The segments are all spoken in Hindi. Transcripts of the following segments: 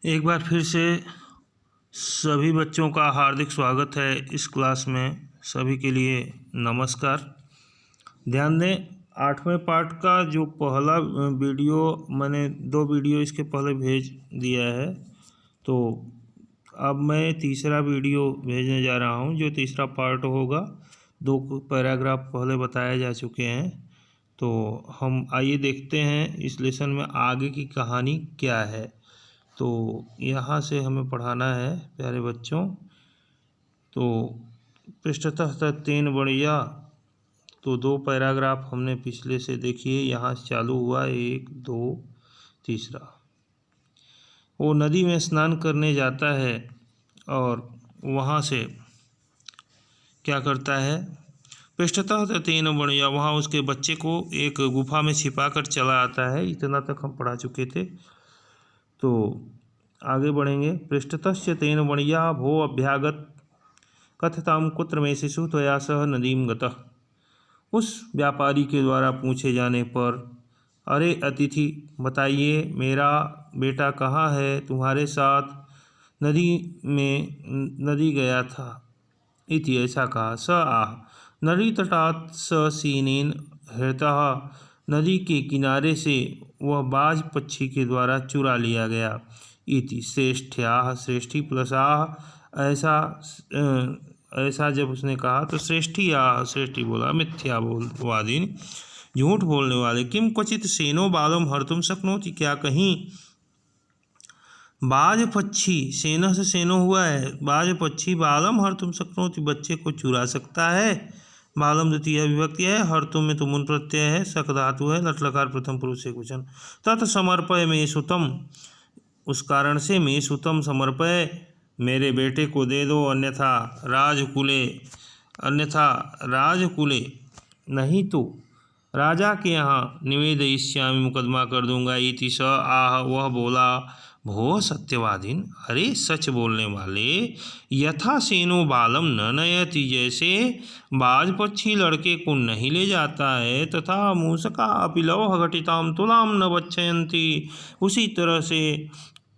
एक बार फिर से सभी बच्चों का हार्दिक स्वागत है इस क्लास में। सभी के लिए नमस्कार। ध्यान दें, 8वें पार्ट का जो पहला वीडियो मैंने 2 वीडियो इसके पहले भेज दिया है, तो अब मैं तीसरा वीडियो भेजने जा रहा हूं जो तीसरा पार्ट होगा। 2 पैराग्राफ पहले बताए जा चुके हैं, तो हम आइए देखते हैं इस लेसन में आगे की कहानी क्या है। तो यहाँ से हमें पढ़ाना है प्यारे बच्चों। तो पृष्ठतः 3 बढ़िया, तो 2 पैराग्राफ हमने पिछले से देखिए, यहाँ से चालू हुआ 1 2 तीसरा। वो नदी में स्नान करने जाता है और वहाँ से क्या करता है, पृष्ठतः 3 बढ़िया, वहाँ उसके बच्चे को एक गुफा में छिपा कर चला आता है। इतना तक हम पढ़ा चुके थे, तो आगे बढ़ेंगे। पृष्ठतश्च तेन वणिया भो अभ्यागत कथताम कुत्र में शिशु त्वया सह नदीम गतः। उस व्यापारी के द्वारा पूछे जाने पर, अरे अतिथि, बताइए मेरा बेटा कहाँ है, तुम्हारे साथ नदी गया था। इति ऐसा कहा। स आह नदी तटात् स सीनेन हृतः, नदी के किनारे से वह बाज पक्षी के द्वारा चुरा लिया गया। इति श्रेष्ठ्याः, श्रेष्ठी प्लस आह, ऐसा जब उसने कहा तो श्रेष्ठी आह, श्रेष्ठी बोला, मिथ्या वादिन, झूठ बोलने वाले। किम क्वचित सेनो बालम हर्तुम शक्नोति, क्या कहीं बाज पक्षी, सेना से सेनो हुआ है, बाज पक्षी बालम हर्तुम शक्नोति, बच्चे को चुरा सकता है। बालम द्वितीय विभक्ति है, हर्तुम में तुमुन प्रत्यय है, शक धातु है, लट लकार प्रथम पुरुष एकवचन। तत् समर्पय मे सुतम, उस कारण से मे सुतम समर्पय, मेरे बेटे को दे दो, अन्यथा राजकुले नहीं तो राजा के यहाँ निवेदयिष्यामि, मुकदमा कर दूंगा। इति स आह, वह बोला, भो सत्यवादीन, अरे सच बोलने वाले, यथा सेनो बालम न नयति, जैसे बाज पक्षी लड़के को नहीं ले जाता है, तथा मूषका अपि लौह घटिताम तुलाम न बच्छयन्ति, उसी तरह से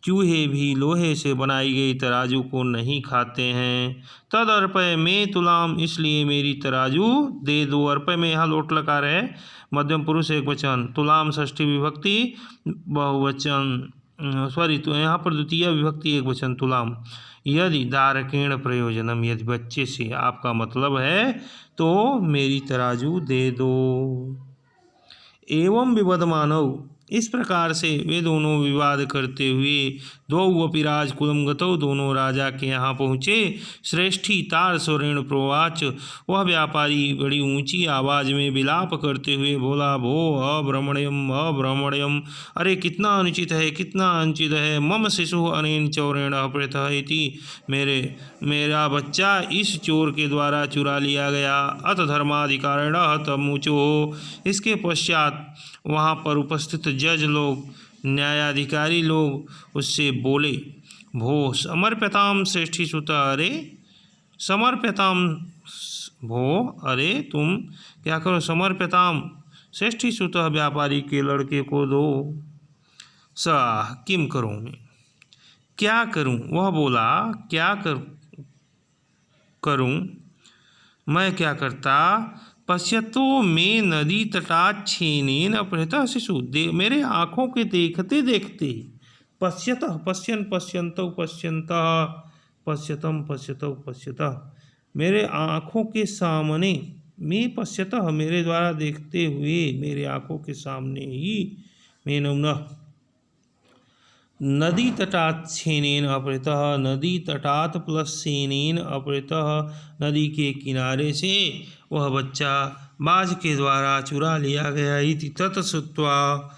चूहे भी लोहे से बनाई गई तराजू को नहीं खाते हैं। तद अर्पय में तुलाम, इसलिए मेरी तराजू दे दो। अर्पय में यहाँ लोट लकार है, मध्यम पुरुष एकवचन, तुलाम षष्ठी विभक्ति बहुवचन, तो यहाँ पर द्वितीय विभक्ति एकवचन तुलाम। यदि दारकेण प्रयोजनम, यदि बच्चे से आपका मतलब है तो मेरी तराजू दे दो। एवं विवदमानौ, इस प्रकार से वे दोनों विवाद करते हुए, द्वौ अपि राजकुलम गतौ, दोनों राजा के यहाँ पहुँचे। श्रेष्ठी तार स्वरेण प्रोवाच, वह व्यापारी बड़ी ऊंची आवाज में विलाप करते हुए बोला, भो अभ्रमणयम, अरे कितना अनुचित है, कितना अनुचित है। मम शिशु अनेन चौरेण अपहृतः इति, मेरा बच्चा इस चोर के द्वारा चुरा लिया गया। अत धर्माधिकारिण तमुचो, इसके पश्चात वहाँ पर उपस्थित जज लोग, न्यायाधिकारी लोग उससे बोले, भो समर्प्यताम श्रेष्ठी सुत, अरे समर्प्यताम, भो अरे तुम क्या करो, समर्प्यताम श्रेष्ठी सुत, व्यापारी के लड़के को दो। स किम करूँ, मैं क्या करूँ, वह बोला क्या करूँ, मैं क्या करता। पश्यतो में नदी तटाच्छेनेन अपहृतः शिशु, मेरे आँखों के देखते देखते, पश्यतः पश्यन पश्यन्तौ पश्यन्तः, पश्यतम पश्यतौ पश्यतः, मेरे आँखों के सामने, में पश्यतः मेरे द्वारा देखते हुए, मेरे आँखों के सामने ही, में नौनः नदी तटात् सेनेन अपहृतः, नदी तटात् प्लस सेनेन अपहृतः, नदी के किनारे से वह बच्चा बाज के द्वारा चुरा लिया गया। इति तत् श्रुत्वा,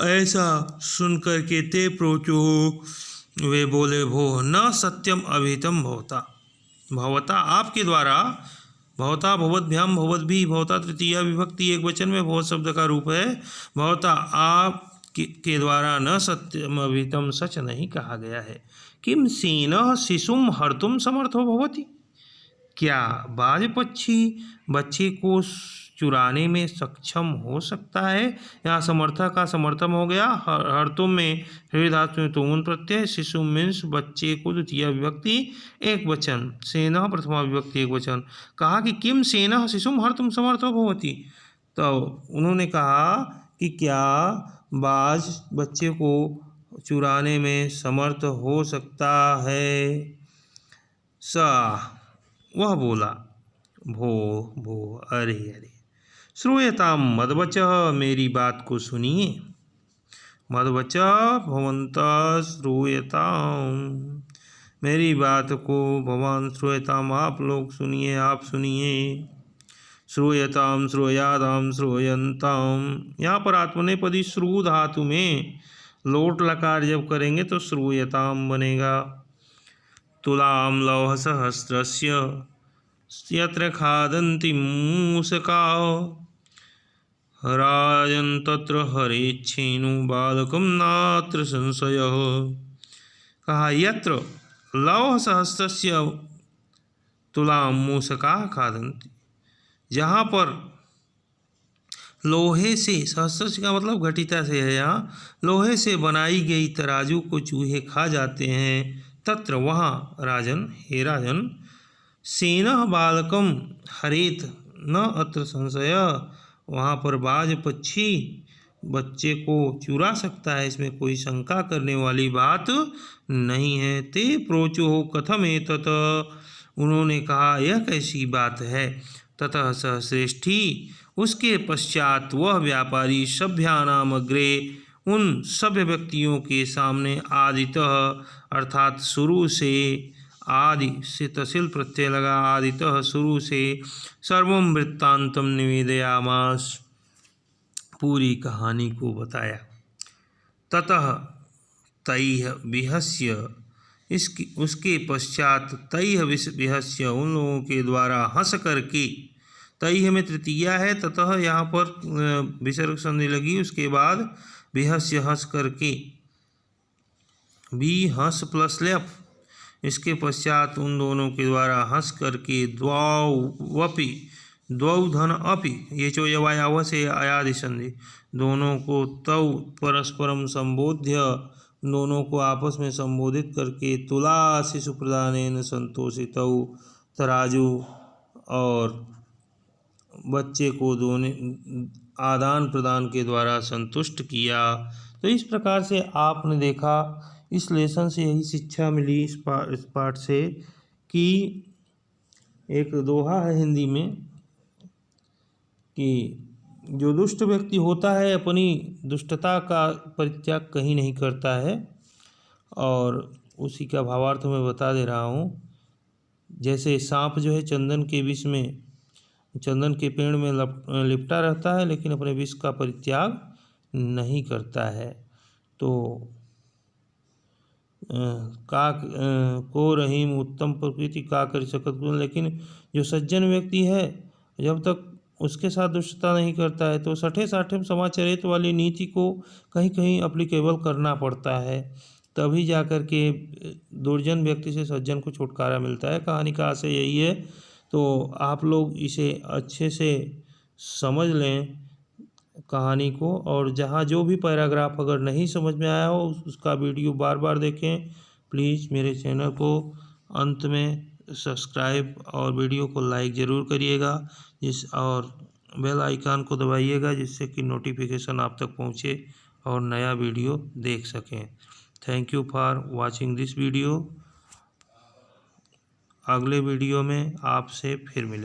ऐसा सुनकर के ते प्रोचो, वे बोले, भो न सत्यम अभिहितम भवता, आपके द्वारा, भवता भवद्भ्याम भवद्भिः, भवता तृतीया विभक्ति एकवचन में भवत शब्द का रूप है। भवता आप के द्वारा न सत्यम अभिहितम, सच नहीं कहा गया है। किम सेनः शिशुम हर्तुम समर्थो भवति, क्या बाज पक्षी बच्चे को चुराने में सक्षम हो सकता है? यहाँ समर्थक का समर्थन हो गया। हर्तुम में हृदय में तुमुन प्रत्यय, शिशु मीन्स बच्चे को द्वितीय विभक्ति एक वचन, सेना प्रथमा विभक्ति एक वचन। कहा कि किम सेना शिशुम हर्तुम समर्थो भवति। तो उन्होंने कहा कि क्या बाज बच्चे को चुराने में समर्थ हो सकता है? सा वह बोला, भो अरे अरे। श्रूयताम मदवचः, मेरी बात को सुनिए। मदवचः भवन्तः श्रूयताम, मेरी बात को भवान श्रूयताम, आप लोग सुनिए, आप सुनिए। श्रूयताम श्रूयादाम श्रूयन्ताम, यहाँ पर आत्मनेपदी श्रू धातु में लोट लकार जब करेंगे तो श्रूयताम बनेगा। तुलां लौह सहस्रस्य यत्र खादन्ति मूषकाः राजन् तत्र हरेच्छेनु बालकं नात्र संशयः। कहा यत्र लौह सहस्रस्य तुलां मूषकाः खादन्ति, जहाँ पर लोहे से, सहस्र का मतलब घटिता से है, यहाँ लोहे से बनाई गई तराजू को चूहे खा जाते हैं। तत्र वहाँ राजन, हे राजन, सेना बालकम हरेत न अत्र संशय, वहाँ पर बाज पक्षी बच्चे को चुरा सकता है, इसमें कोई शंका करने वाली बात नहीं है। ते प्रोचो कथम एतत्, उन्होंने कहा यह कैसी बात है। ततः स श्रेष्ठी, उसके पश्चात वह व्यापारी सभ्यानाम अग्रे, उन सभ्य व्यक्तियों के सामने आदितः अर्थात शुरू से, आदि से तसिल प्रत्यय लगा, आदितः शुरू से, सर्वं वृत्तांतम निवेदयामास, पूरी कहानी को बताया। ततः तैः विहस्य, इसकी उसके पश्चात तैः विहस्य, उन लोगों के द्वारा हंस करके, तैः में तृतीया है, ततः यहाँ पर विसर्ग संधि लगी, उसके बाद विहस्य हंस करके, बी हंस प्लस लेप, इसके पश्चात उन दोनों के द्वारा हंस करके, द्वौवपि, द्वौ धन अपि, ये चोयवायाव से आयादि संधि, दोनों को तौ परस्परम संबोध्य, दोनों को आपस में संबोधित करके, तुला शिशु प्रदानेन संतोषितौ, तराजू और बच्चे को दोनों आदान प्रदान के द्वारा संतुष्ट किया। तो इस प्रकार से आपने देखा, इस लेसन से यही शिक्षा मिली इस पाठ से कि एक दोहा है हिंदी में कि जो दुष्ट व्यक्ति होता है अपनी दुष्टता का परित्याग कहीं नहीं करता है, और उसी का भावार्थ मैं बता दे रहा हूँ। जैसे सांप जो है चंदन के विष में, चंदन के पेड़ में लिपटा रहता है, लेकिन अपने विष का परित्याग नहीं करता है। तो काक को रहीम उत्तम प्रकृति का कर सकत गुण, लेकिन जो सज्जन व्यक्ति है जब तक उसके साथ दुष्टता नहीं करता है तो सठे साठे समाचरित वाली नीति को कहीं कहीं अप्लीकेबल करना पड़ता है, तभी जा कर के दुर्जन व्यक्ति से सज्जन को छुटकारा मिलता है। कहानी का आशय यही है। तो आप लोग इसे अच्छे से समझ लें कहानी को, और जहाँ जो भी पैराग्राफ अगर नहीं समझ में आया हो उसका वीडियो बार बार देखें। प्लीज़ मेरे चैनल को अंत में सब्सक्राइब और वीडियो को लाइक ज़रूर करिएगा, और बेल आइकन को दबाइएगा जिससे कि नोटिफिकेशन आप तक पहुँचे और नया वीडियो देख सकें। Thank you for watching this video. अगले वीडियो में आपसे फिर मिलें।